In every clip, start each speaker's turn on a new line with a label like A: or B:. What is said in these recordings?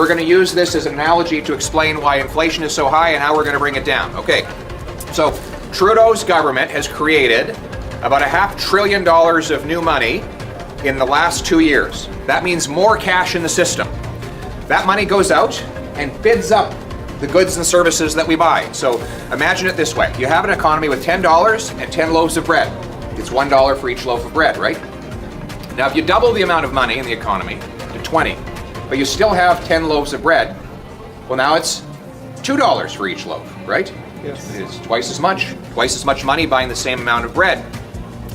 A: we're going to use this as an analogy to explain why inflation is so high and how we're going to bring it down. Okay, so Trudeau's government has created about $500 billion of new money in the last 2 years. That means more cash in the system. That money goes out and bids up the goods and services that we buy. So imagine it this way. You have an economy with $10 and 10 loaves of bread. It's $1 for each loaf of bread, right? Now, if you double the amount of money in the economy to 20, but you still have 10 loaves of bread, well, now it's $2 for each loaf, right?
B: Yes.
A: It's twice as much money buying the same amount of bread.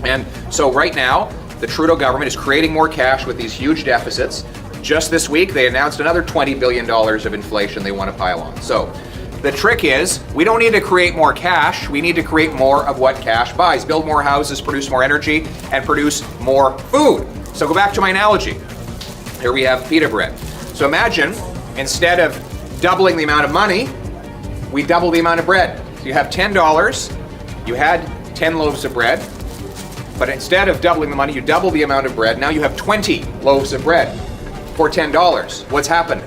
A: And so right now, the Trudeau government is creating more cash with these huge deficits. Just this week, they announced another $20 billion of inflation they want to pile on. So the trick is, we don't need to create more cash, we need to create more of what cash buys. Build more houses, produce more energy, and produce more food. So go back to my analogy. Here we have pita bread. So imagine, instead of doubling the amount of money, we double the amount of bread. So you have $10, you had 10 loaves of bread, but instead of doubling the money, you double the amount of bread. Now you have 20 loaves of bread for $10. What's happened?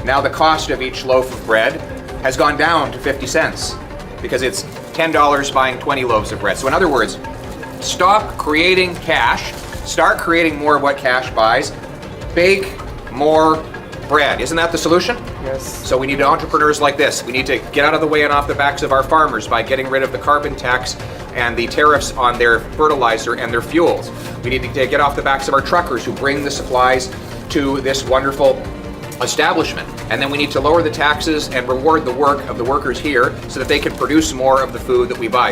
A: Now the cost of each loaf of bread has gone down to 50 cents because it's $10 buying 20 loaves of bread. So in other words, stop creating cash, start creating more of what cash buys, bake more bread. Isn't that the solution?
B: Yes.
A: So we need entrepreneurs like this. We need to get out of the way and off the backs of our farmers by getting rid of the carbon tax and the tariffs on their fertilizer and their fuels. We need to get off the backs of our truckers who bring the supplies to this wonderful establishment. And then we need to lower the taxes and reward the work of the workers here so that they can produce more of the food that we buy.